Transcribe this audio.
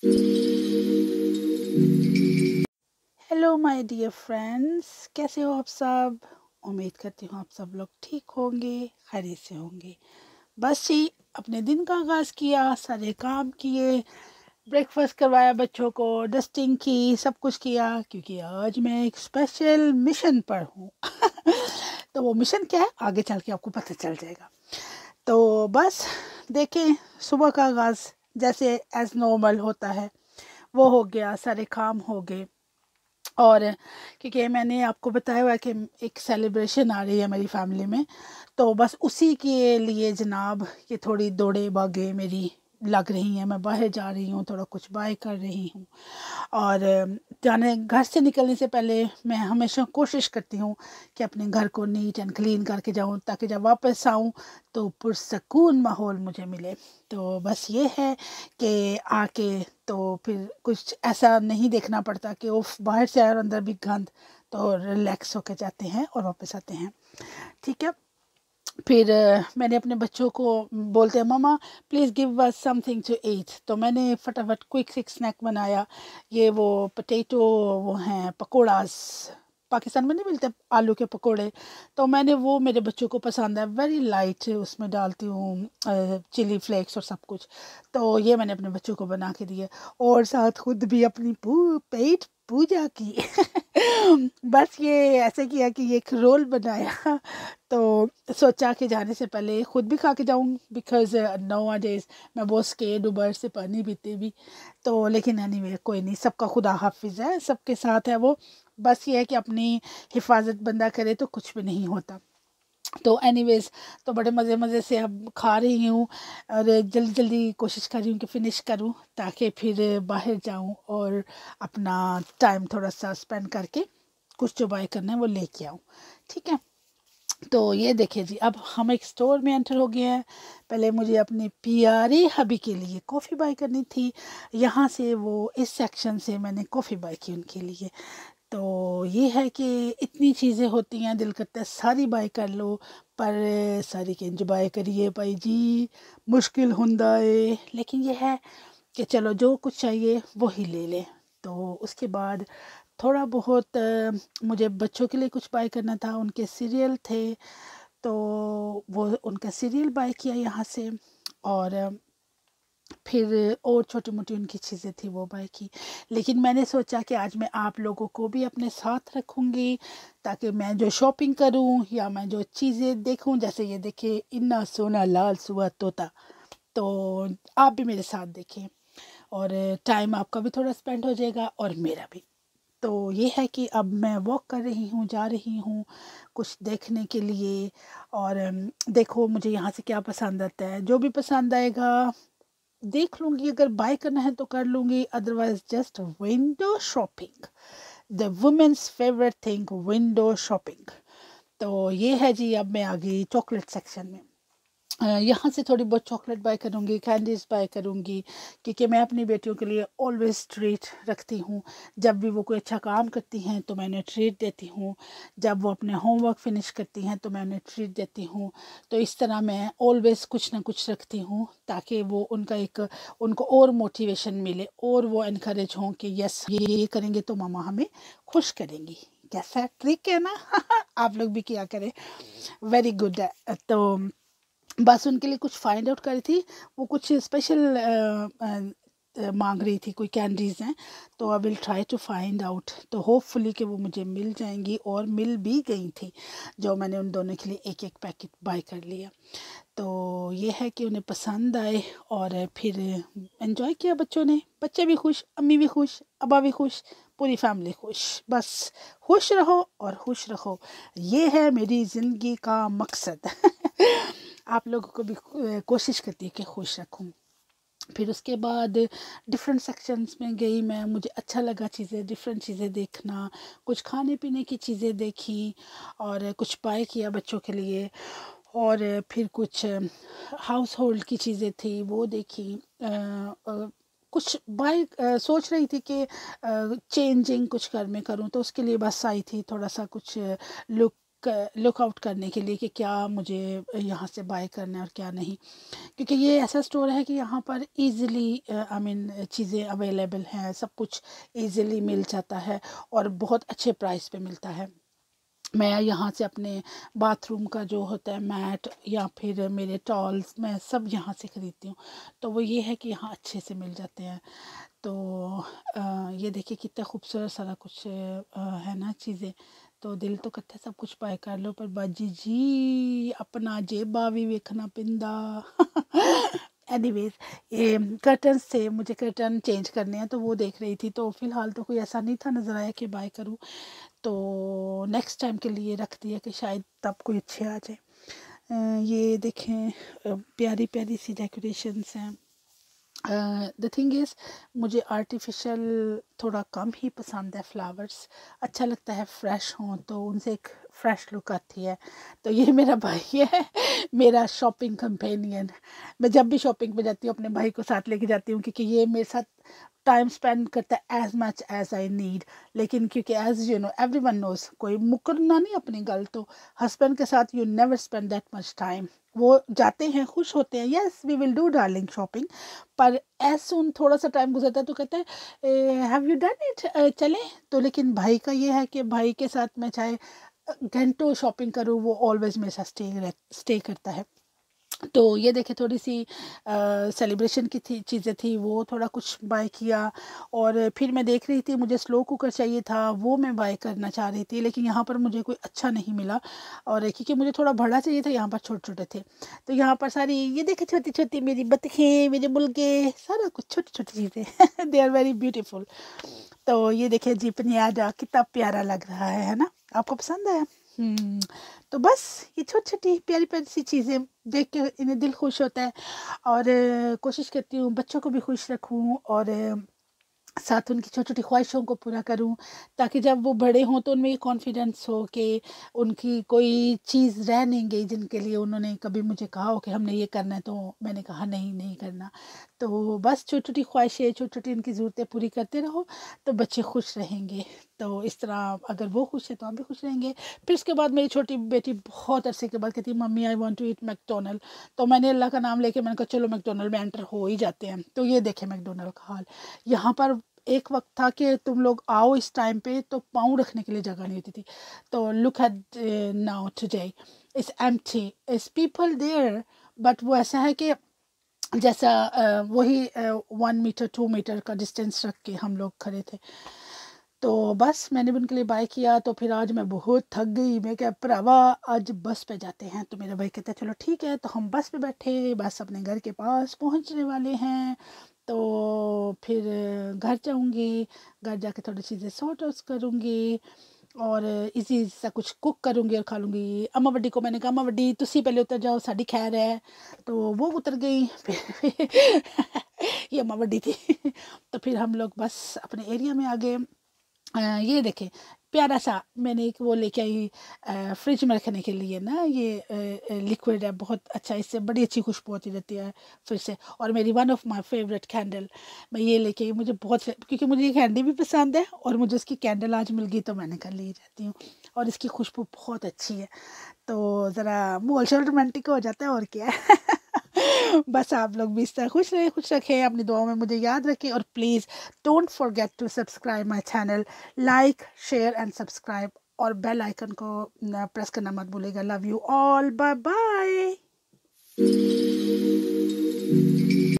Hello my dear friends, कैसे हो आप सब। उम्मीद करती हूँ आप सब लोग ठीक होंगे, खैरियत से होंगे। बस जी, अपने दिन का आगाज़ किया, सारे काम किए, ब्रेकफास्ट करवाया बच्चों को, डस्टिंग की, सब कुछ किया, क्योंकि आज मैं एक स्पेशल मिशन पर हूँ। तो वो मिशन क्या है आगे चल के आपको पता चल जाएगा। तो बस देखें, सुबह का आगाज़ जैसे एज नॉर्मल होता है वो हो गया, सारे काम हो गए। और क्योंकि मैंने आपको बताया हुआ है कि एक सेलिब्रेशन आ रही है मेरी फैमिली में, तो बस उसी के लिए जनाब ये थोड़ी दौड़े भागे मेरी लग रही हैं। मैं बाहर जा रही हूँ, थोड़ा कुछ बाय कर रही हूँ। और जाने घर से निकलने से पहले मैं हमेशा कोशिश करती हूँ कि अपने घर को नीट एंड क्लीन करके जाऊँ, ताकि जब वापस आऊँ तो पुरसकून माहौल मुझे मिले। तो बस ये है कि आके तो फिर कुछ ऐसा नहीं देखना पड़ता कि उफ बाहर से आए और अंदर भी गंद, तो रिलैक्स होकर जाते हैं और वापस आते हैं। ठीक है। फिर मैंने अपने बच्चों को बोलते हैं मम्मा please give us something to eat, तो मैंने फटाफट क्विक सिक स्नैक बनाया। ये वो पोटैटो, वो हैं पकौड़ास, पाकिस्तान में नहीं मिलते आलू के पकोड़े, तो मैंने वो, मेरे बच्चों को पसंद है, वेरी लाइट उसमें डालती हूँ चिली फ्लेक्स और सब कुछ। तो ये मैंने अपने बच्चों को बना के दिए और साथ खुद भी अपनी पेट पूजा की। बस ये ऐसे किया कि एक रोल बनाया। तो सोचा कि जाने से पहले खुद भी खा के जाऊँ, बिकॉज़ नाउ डेज मैं बहुत स्केर्ड हूँ बाहर से पानी पीते भी। तो लेकिन एनीवे कोई नहीं, सबका खुदा हाफिज़ है, सबके साथ है वो। बस ये है कि अपनी हिफाजत बंदा करे तो कुछ भी नहीं होता। तो एनीवेज, तो बड़े मज़े मज़े से अब खा रही हूँ और जल्दी जल्दी कोशिश कर रही हूँ कि फ़िनिश करूँ, ताकि फिर बाहर जाऊँ और अपना टाइम थोड़ा सा स्पेंड करके कुछ जो बाय करना है वो लेके आऊँ। ठीक है। तो ये देखिए जी, अब हम एक स्टोर में एंटर हो गए हैं। पहले मुझे अपनी प्यारी हबी के लिए कॉफ़ी बाय करनी थी। यहाँ से वो इस सेक्शन से मैंने कॉफ़ी बाय की उनके लिए। तो ये है कि इतनी चीज़ें होती हैं, दिल करता है सारी बाय कर लो, पर सारी किंज बाय करिए भाई जी, मुश्किल हुंदा है। लेकिन ये है कि चलो जो कुछ चाहिए वो ही ले लें। तो उसके बाद थोड़ा बहुत मुझे बच्चों के लिए कुछ बाय करना था, उनके सीरियल थे, तो वो उनका सीरियल बाय किया यहाँ से। और फिर और छोटी-मोटी उनकी चीज़ें थी वो बाय की। लेकिन मैंने सोचा कि आज मैं आप लोगों को भी अपने साथ रखूँगी, ताकि मैं जो शॉपिंग करूँ या मैं जो चीज़ें देखूँ, जैसे ये देखिए इन्ना सोना लाल सूआ तोता, तो आप भी मेरे साथ देखें और टाइम आपका भी थोड़ा स्पेंड हो जाएगा और मेरा भी। तो ये है कि अब मैं वॉक कर रही हूँ, जा रही हूँ कुछ देखने के लिए। और देखो मुझे यहाँ से क्या पसंद आता है, जो भी पसंद आएगा देख लूँगी, अगर बाय करना है तो कर लूँगी, otherwise just window shopping, the women's favourite thing, window shopping. तो ये है जी, अब मैं आ गई चॉकलेट सेक्शन में। यहाँ से थोड़ी बहुत चॉकलेट बाय करूँगी, कैंडीज़ बाय करूँगी, क्योंकि मैं अपनी बेटियों के लिए ऑलवेज़ ट्रीट रखती हूँ। जब भी वो कोई अच्छा काम करती हैं तो मैं उन्हें ट्रीट देती हूँ, जब वो अपने होमवर्क फिनिश करती हैं तो मैं उन्हें ट्रीट देती हूँ। तो इस तरह मैं ऑलवेज़ कुछ ना कुछ रखती हूँ, ताकि वो उनका एक, उनको और मोटिवेशन मिले और वो इनकरेज हों कि यस ये करेंगे तो मम्मा हमें खुश करेंगी। कैसा ट्रिक है ना। आप लोग भी किया करें, वेरी गुड है। तो बस उनके लिए कुछ फाइंड आउट करी थी, वो कुछ स्पेशल मांग रही थी, कोई कैंडीज़ हैं, तो I will try to find out, तो होपफुली कि वो मुझे मिल जाएंगी, और मिल भी गई थी, जो मैंने उन दोनों के लिए एक एक पैकेट बाय कर लिया। तो ये है कि उन्हें पसंद आए और फिर एंजॉय किया बच्चों ने, बच्चे भी खुश, अम्मी भी खुश, अब्बा भी खुश, पूरी फैमिली खुश। बस खुश रहो और खुश रहो, ये है मेरी ज़िंदगी का मकसद। आप लोगों को भी कोशिश करती है कि खुश रखूं। फिर उसके बाद डिफरेंट सेक्शंस में गई मैं, मुझे अच्छा लगा चीज़ें, डिफरेंट चीज़ें देखना, कुछ खाने पीने की चीज़ें देखी और कुछ बाय किया बच्चों के लिए। और फिर कुछ हाउस होल्ड की चीज़ें थी वो देखी। कुछ बाय सोच रही थी कि चेंजिंग कुछ घर में करूं, तो उसके लिए बस आई थी थोड़ा सा कुछ लुक लुक आउट करने के लिए कि क्या मुझे यहाँ से बाय करना है और क्या नहीं, क्योंकि ये ऐसा स्टोर है कि यहाँ पर इजीली आई मीन चीज़ें अवेलेबल हैं, सब कुछ इजीली मिल जाता है और बहुत अच्छे प्राइस पे मिलता है। मैं यहाँ से अपने बाथरूम का जो होता है मैट या फिर मेरे टॉल्स मैं सब यहाँ से ख़रीदती हूँ। तो वो ये है कि यहाँ अच्छे से मिल जाते हैं। तो ये देखिए कितना खूबसूरत सारा कुछ है ना चीज़ें। तो दिल तो करता है सब कुछ बाय कर लो, पर बाजी जी अपना जेबा भी वेखना पिंदा। एनीवेज, ये कर्टन्स थे, मुझे कर्टन चेंज करने हैं तो वो देख रही थी। तो फ़िलहाल तो कोई ऐसा नहीं था नज़र आया कि बाय करूँ, तो नेक्स्ट टाइम के लिए रख दिया कि शायद तब कोई अच्छे आ जाए। ये देखें प्यारी प्यारी सी डेकोरेशंस हैं। द थिंग इज़ मुझे आर्टिफिशियल थोड़ा कम ही पसंद है। फ्लावर्स अच्छा लगता है फ्रेश हों तो उनसे एक फ़्रेश लुक आती है। तो ये मेरा भाई है, मेरा शॉपिंग कंपेनियन। मैं जब भी शॉपिंग पे जाती हूँ अपने भाई को साथ लेके जाती हूँ, क्योंकि ये मेरे साथ टाइम स्पेंड करता है as much as I need. लेकिन क्योंकि as you know everyone knows, कोई मुकरना नहीं अपनी गल, तो हस्बैंड के साथ you never spend that much time. वो जाते हैं, खुश होते हैं, yes we will do darling shopping, पर एज सुन थोड़ा सा टाइम गुजरता है तो कहते हैं हैव यू डन इट, चलें। तो लेकिन भाई का ये है कि भाई के साथ मैं चाहे घंटों शॉपिंग करूँ, वो ऑलवेज मेरे साथ स्टे करता है। तो ये देखे थोड़ी सी सेलिब्रेशन की थी चीज़ें थी, वो थोड़ा कुछ बाय किया। और फिर मैं देख रही थी मुझे स्लो कुकर चाहिए था, वो मैं बाय करना चाह रही थी, लेकिन यहाँ पर मुझे कोई अच्छा नहीं मिला। और क्योंकि मुझे थोड़ा बड़ा चाहिए था, यहाँ पर छोटे छोटे थे। तो यहाँ पर सारी ये देखे छोटी छोटी मेरी बतखें, मेरे मुर्गे, सारा कुछ छोटी छोटी चीज़ें दे आर वेरी ब्यूटीफुल। तो ये देखिए जीपनी आजा कितना प्यारा लग रहा है ना, आपको पसंद आया? तो बस ये छोटी छोटी प्यारी प्यारी सी चीज़ें देख के इन्हें दिल खुश होता है। और कोशिश करती हूँ बच्चों को भी खुश रखूँ और साथ उनकी छोटी छोटी ख्वाहिशों को पूरा करूं, ताकि जब वो बड़े हों तो उनमें ये कॉन्फिडेंस हो कि उनकी कोई चीज़ रह नहीं गई जिनके लिए उन्होंने कभी मुझे कहा हो कि हमने ये करना है, तो मैंने कहा नहीं नहीं करना। तो बस छोटी छोटी ख्वाहिशें, छोटी छोटी उनकी ज़रूरतें पूरी करते रहो तो बच्चे खुश रहेंगे। तो इस तरह अगर वो खुश है तो हम भी खुश रहेंगे। फिर उसके बाद मेरी छोटी बेटी बहुत अरसे के बाद कहती mummy I want to eat McDonald. तो मैंने अल्लाह का नाम लेके मैंने कहा चलो मैकडोनल्ड में एंटर हो ही जाते हैं। तो ये देखें मैकडोनल्ड का हाल। यहाँ पर एक वक्त था कि तुम लोग आओ इस टाइम पे तो पाँव रखने के लिए जगह नहीं होती थी। तो look at now today it's empty, it's people there, but वो ऐसा है कि जैसा वही 1 मीटर 2 मीटर का डिस्टेंस रख के हम लोग खड़े थे। तो बस मैंने भी उनके लिए बाय किया। तो फिर आज मैं बहुत थक गई, मैं क्या भरावा आज बस पे जाते हैं। तो मेरा भाई कहता है चलो ठीक है। तो हम बस पे बैठे, बस अपने घर के पास पहुंचने वाले हैं। तो फिर घर जाऊंगी, घर जाके थोड़ी चीज़ें सॉर्ट आउट करूंगी और इजी सा कुछ कुक करूंगी और खा लूँगी। अम्मा वड्डी को मैंने कहा अम्मा वड्डी तुसी पहले उतर जाओ, साड़ी खैर है। तो वो उतर गई फिर ये अम्मा वड्डी थी। तो फिर हम लोग बस अपने एरिया में आ गए। ये देखें प्यारा सा मैंने एक वो लेके आई फ्रिज में रखने के लिए ना, ये लिक्विड है बहुत अच्छा, इससे बड़ी अच्छी खुशबू होती रहती है फिर से। और मेरी one of my favourite candle मैं ये लेके आई, मुझे बहुत क्योंकि मुझे ये कैंडी भी पसंद है और मुझे उसकी कैंडल आज मिल गई तो मैंने कर ली रहती हूँ। और इसकी खुशबू बहुत अच्छी है, तो ज़रा माहौल शोल रोमांटिक हो जाता है और क्या है। बस आप लोग भी इस तरह खुश रहे, खुश रखें, अपनी दुआओं में मुझे याद रखें। और please don't forget to subscribe my channel, like share and subscribe, और बेल आइकन को प्रेस करना मत भूलिएगा। Love you all, bye bye.